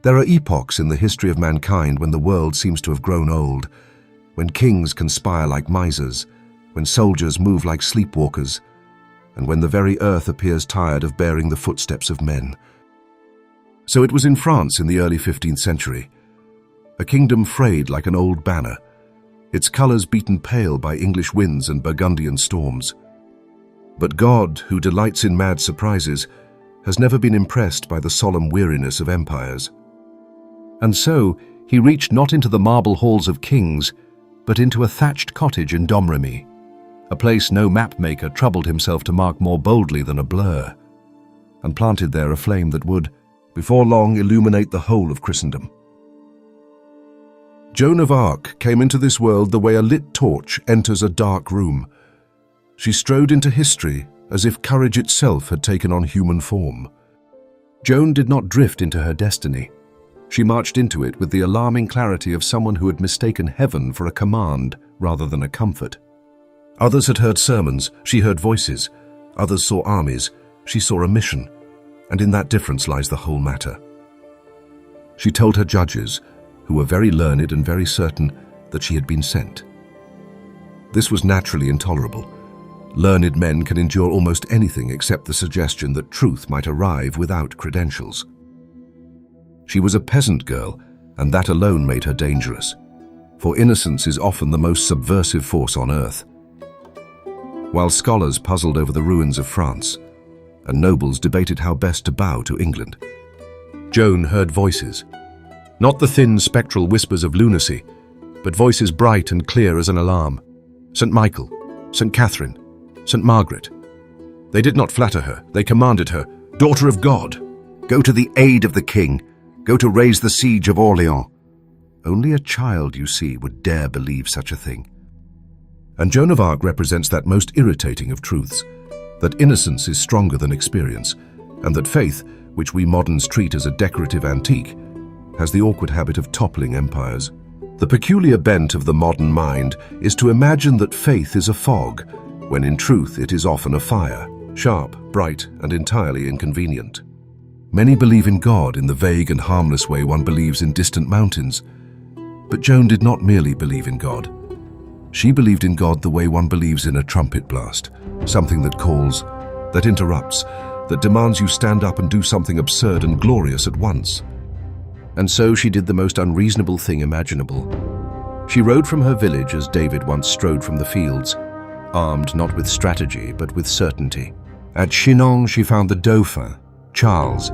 There are epochs in the history of mankind when the world seems to have grown old, when kings conspire like misers, when soldiers move like sleepwalkers, and when the very earth appears tired of bearing the footsteps of men. So it was in France in the early 15th century, a kingdom frayed like an old banner, its colours beaten pale by English winds and Burgundian storms. But God, who delights in mad surprises, has never been impressed by the solemn weariness of empires. And so he reached not into the marble halls of kings, but into a thatched cottage in Domremy, a place no map-maker troubled himself to mark more boldly than a blur, and planted there a flame that would, before long, illuminate the whole of Christendom. Joan of Arc came into this world the way a lit torch enters a dark room. She strode into history as if courage itself had taken on human form. Joan did not drift into her destiny. She marched into it with the alarming clarity of someone who had mistaken heaven for a command rather than a comfort. Others had heard sermons, she heard voices. Others saw armies, she saw a mission. And in that difference lies the whole matter. She told her judges, who were very learned and very certain, that she had been sent. This was naturally intolerable. Learned men can endure almost anything except the suggestion that truth might arrive without credentials. She was a peasant girl, and that alone made her dangerous, for innocence is often the most subversive force on earth. While scholars puzzled over the ruins of France, and nobles debated how best to bow to England, Joan heard voices. Not the thin, spectral whispers of lunacy, but voices bright and clear as an alarm. St. Michael, St. Catherine, St. Margaret. They did not flatter her, they commanded her, "Daughter of God, go to the aid of the king, go to raise the siege of Orleans." Only a child, you see, would dare believe such a thing. And Joan of Arc represents that most irritating of truths, that innocence is stronger than experience, and that faith, which we moderns treat as a decorative antique, has the awkward habit of toppling empires. The peculiar bent of the modern mind is to imagine that faith is a fog, when in truth it is often a fire, sharp, bright, and entirely inconvenient. Many believe in God in the vague and harmless way one believes in distant mountains. But Joan did not merely believe in God. She believed in God the way one believes in a trumpet blast, something that calls, that interrupts, that demands you stand up and do something absurd and glorious at once. And so she did the most unreasonable thing imaginable. She rode from her village as David once strode from the fields, armed not with strategy but with certainty. At Chinon she found the Dauphin, Charles,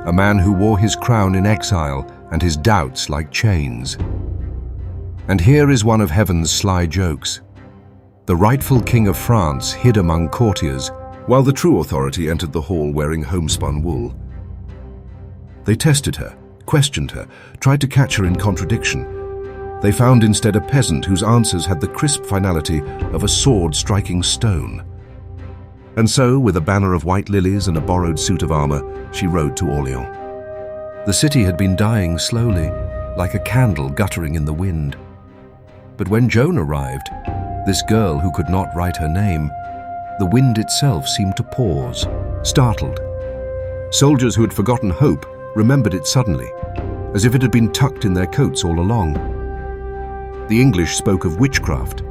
a man who wore his crown in exile and his doubts like chains. And here is one of heaven's sly jokes. The rightful king of France hid among courtiers, while the true authority entered the hall wearing homespun wool. They tested her, questioned her, tried to catch her in contradiction. They found instead a peasant whose answers had the crisp finality of a sword striking stone. And so, with a banner of white lilies and a borrowed suit of armor, she rode to Orleans. The city had been dying slowly, like a candle guttering in the wind. But when Joan arrived, this girl who could not write her name, the wind itself seemed to pause, startled. Soldiers who had forgotten hope remembered it suddenly, as if it had been tucked in their coats all along. The English spoke of witchcraft.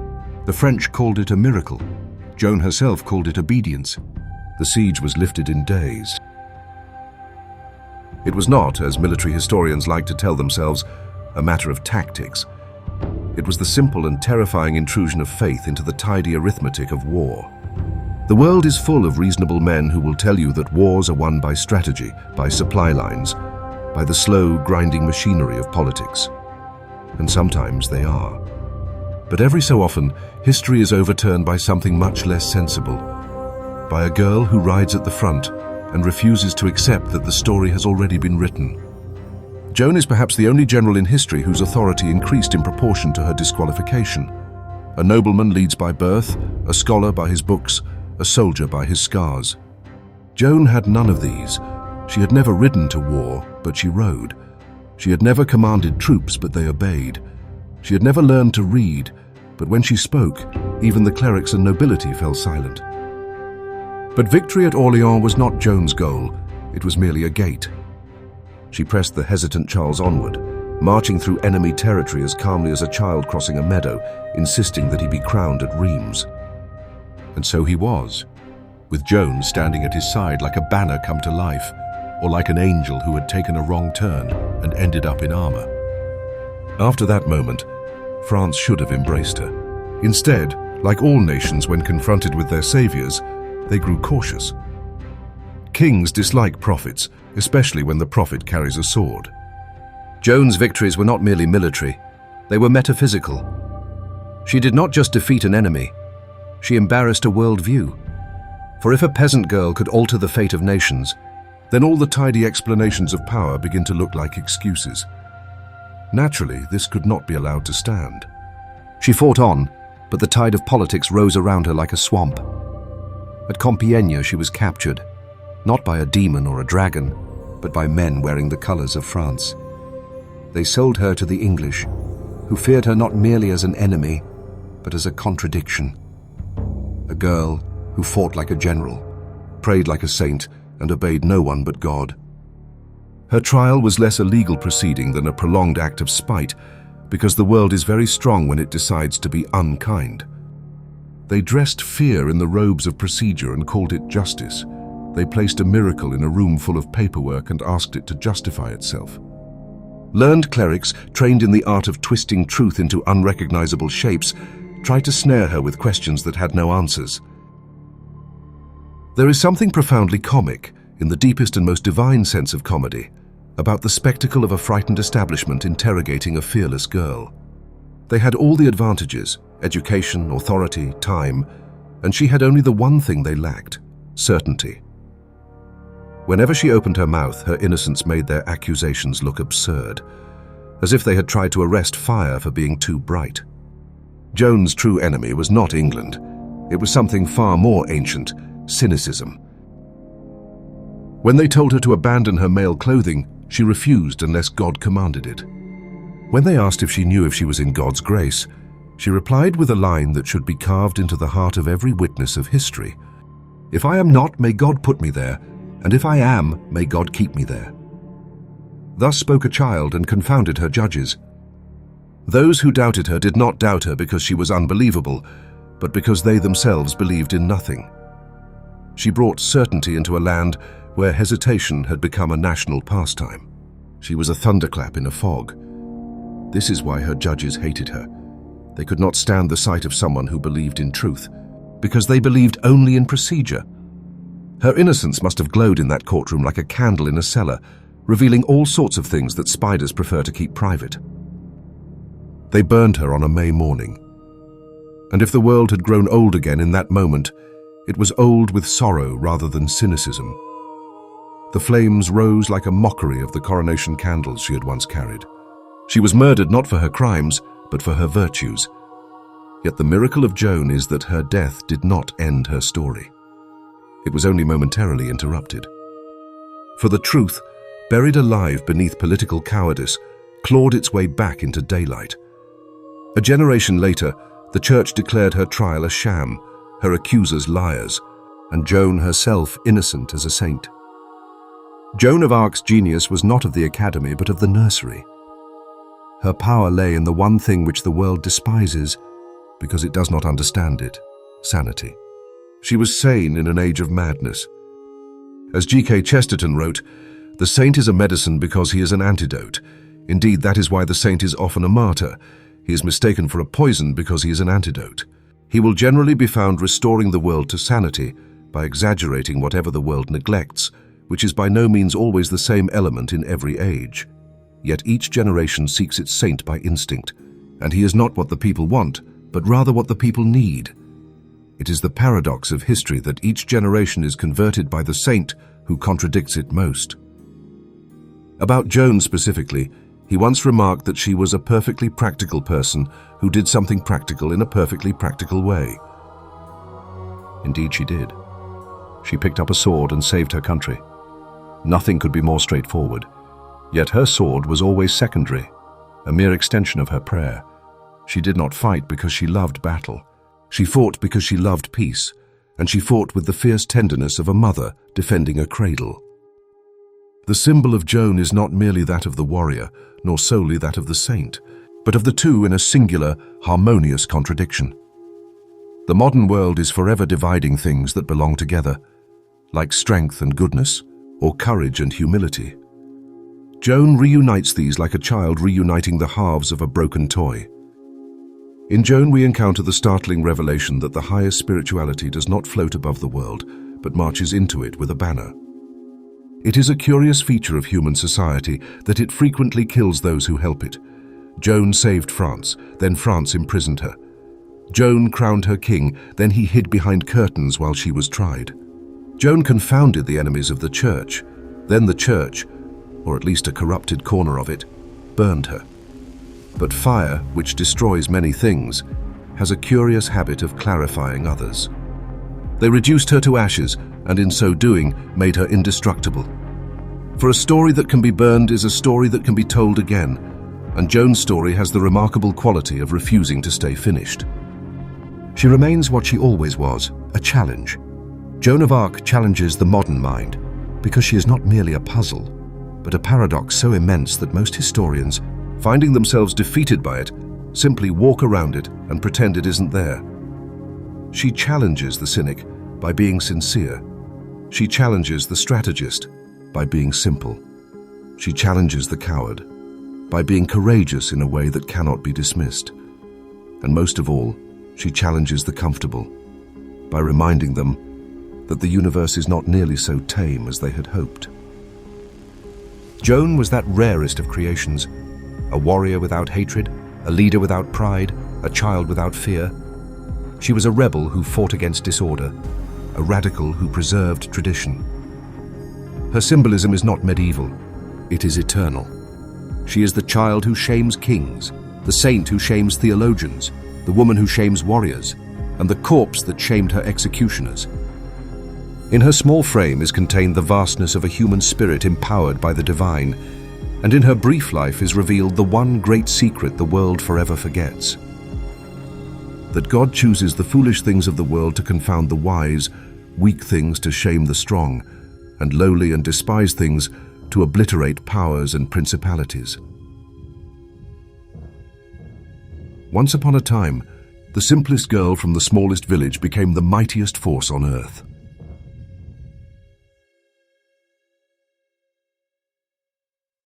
The French called it a miracle. Joan herself called it obedience. The siege was lifted in days. It was not, as military historians like to tell themselves, a matter of tactics. It was the simple and terrifying intrusion of faith into the tidy arithmetic of war. The world is full of reasonable men who will tell you that wars are won by strategy, by supply lines, by the slow, grinding machinery of politics. And sometimes they are. But every so often, history is overturned by something much less sensible, by a girl who rides at the front and refuses to accept that the story has already been written. Joan is perhaps the only general in history whose authority increased in proportion to her disqualification. A nobleman leads by birth, a scholar by his books, a soldier by his scars. Joan had none of these. She had never ridden to war, but she rode. She had never commanded troops, but they obeyed. She had never learned to read, but when she spoke, even the clerics and nobility fell silent. But victory at Orleans was not Joan's goal. It was merely a gate. She pressed the hesitant Charles onward, marching through enemy territory as calmly as a child crossing a meadow, insisting that he be crowned at Rheims. And so he was, with Joan standing at his side like a banner come to life, or like an angel who had taken a wrong turn and ended up in armor. After that moment, France should have embraced her. Instead, like all nations when confronted with their saviors, they grew cautious. Kings dislike prophets, especially when the prophet carries a sword. Joan's victories were not merely military, they were metaphysical. She did not just defeat an enemy, she embarrassed a worldview. For if a peasant girl could alter the fate of nations, then all the tidy explanations of power begin to look like excuses. Naturally, this could not be allowed to stand. She fought on, but the tide of politics rose around her like a swamp. At Compiègne, she was captured, not by a demon or a dragon, but by men wearing the colors of France. They sold her to the English, who feared her not merely as an enemy, but as a contradiction. A girl who fought like a general, prayed like a saint, and obeyed no one but God. Her trial was less a legal proceeding than a prolonged act of spite, because the world is very strong when it decides to be unkind. They dressed fear in the robes of procedure and called it justice. They placed a miracle in a room full of paperwork and asked it to justify itself. Learned clerics, trained in the art of twisting truth into unrecognizable shapes, tried to snare her with questions that had no answers. There is something profoundly comic, in the deepest and most divine sense of comedy, about the spectacle of a frightened establishment interrogating a fearless girl. They had all the advantages, education, authority, time, and she had only the one thing they lacked, certainty. Whenever she opened her mouth, her innocence made their accusations look absurd, as if they had tried to arrest fire for being too bright. Joan's true enemy was not England. It was something far more ancient, cynicism. When they told her to abandon her male clothing, she refused unless God commanded it. When they asked if she knew if she was in God's grace, she replied with a line that should be carved into the heart of every witness of history. "If I am not, may God put me there, and if I am, may God keep me there." Thus spoke a child and confounded her judges. Those who doubted her did not doubt her because she was unbelievable, but because they themselves believed in nothing. She brought certainty into a land where hesitation had become a national pastime. She was a thunderclap in a fog. This is why her judges hated her. They could not stand the sight of someone who believed in truth, because they believed only in procedure. Her innocence must have glowed in that courtroom like a candle in a cellar, revealing all sorts of things that spiders prefer to keep private. They burned her on a May morning. And if the world had grown old again in that moment, it was old with sorrow rather than cynicism. The flames rose like a mockery of the coronation candles she had once carried. She was murdered not for her crimes, but for her virtues. Yet the miracle of Joan is that her death did not end her story. It was only momentarily interrupted. For the truth, buried alive beneath political cowardice, clawed its way back into daylight. A generation later, the church declared her trial a sham, her accusers liars, and Joan herself innocent as a saint. Joan of Arc's genius was not of the academy but of the nursery. Her power lay in the one thing which the world despises because it does not understand it, sanity. She was sane in an age of madness. As G.K. Chesterton wrote, "The saint is a medicine because he is an antidote. Indeed, that is why the saint is often a martyr. He is mistaken for a poison because he is an antidote. He will generally be found restoring the world to sanity by exaggerating whatever the world neglects, which is by no means always the same element in every age. Yet each generation seeks its saint by instinct, and he is not what the people want, but rather what the people need. It is the paradox of history that each generation is converted by the saint who contradicts it most." About Joan specifically, he once remarked that she was a perfectly practical person who did something practical in a perfectly practical way. Indeed she did. She picked up a sword and saved her country. Nothing could be more straightforward. Yet her sword was always secondary, a mere extension of her prayer. She did not fight because she loved battle. She fought because she loved peace, and she fought with the fierce tenderness of a mother defending a cradle. The symbol of Joan is not merely that of the warrior, nor solely that of the saint, but of the two in a singular, harmonious contradiction. The modern world is forever dividing things that belong together, like strength and goodness, or courage and humility. Joan reunites these like a child reuniting the halves of a broken toy. In Joan we encounter the startling revelation that the highest spirituality does not float above the world, but marches into it with a banner. It is a curious feature of human society that it frequently kills those who help it. Joan saved France, then France imprisoned her. Joan crowned her king, then he hid behind curtains while she was tried. Joan confounded the enemies of the church, then the church, or at least a corrupted corner of it, burned her. But fire, which destroys many things, has a curious habit of clarifying others. They reduced her to ashes, and in so doing, made her indestructible. For a story that can be burned is a story that can be told again, and Joan's story has the remarkable quality of refusing to stay finished. She remains what she always was, a challenge. Joan of Arc challenges the modern mind, because she is not merely a puzzle, but a paradox so immense that most historians, finding themselves defeated by it, simply walk around it and pretend it isn't there. She challenges the cynic by being sincere. She challenges the strategist by being simple. She challenges the coward by being courageous in a way that cannot be dismissed. And most of all, she challenges the comfortable by reminding them that the universe is not nearly so tame as they had hoped. Joan was that rarest of creations, a warrior without hatred, a leader without pride, a child without fear. She was a rebel who fought against disorder, a radical who preserved tradition. Her symbolism is not medieval, it is eternal. She is the child who shames kings, the saint who shames theologians, the woman who shames warriors, and the corpse that shamed her executioners. In her small frame is contained the vastness of a human spirit empowered by the divine, and in her brief life is revealed the one great secret the world forever forgets: that God chooses the foolish things of the world to confound the wise, weak things to shame the strong, and lowly and despised things to obliterate powers and principalities. Once upon a time, the simplest girl from the smallest village became the mightiest force on earth.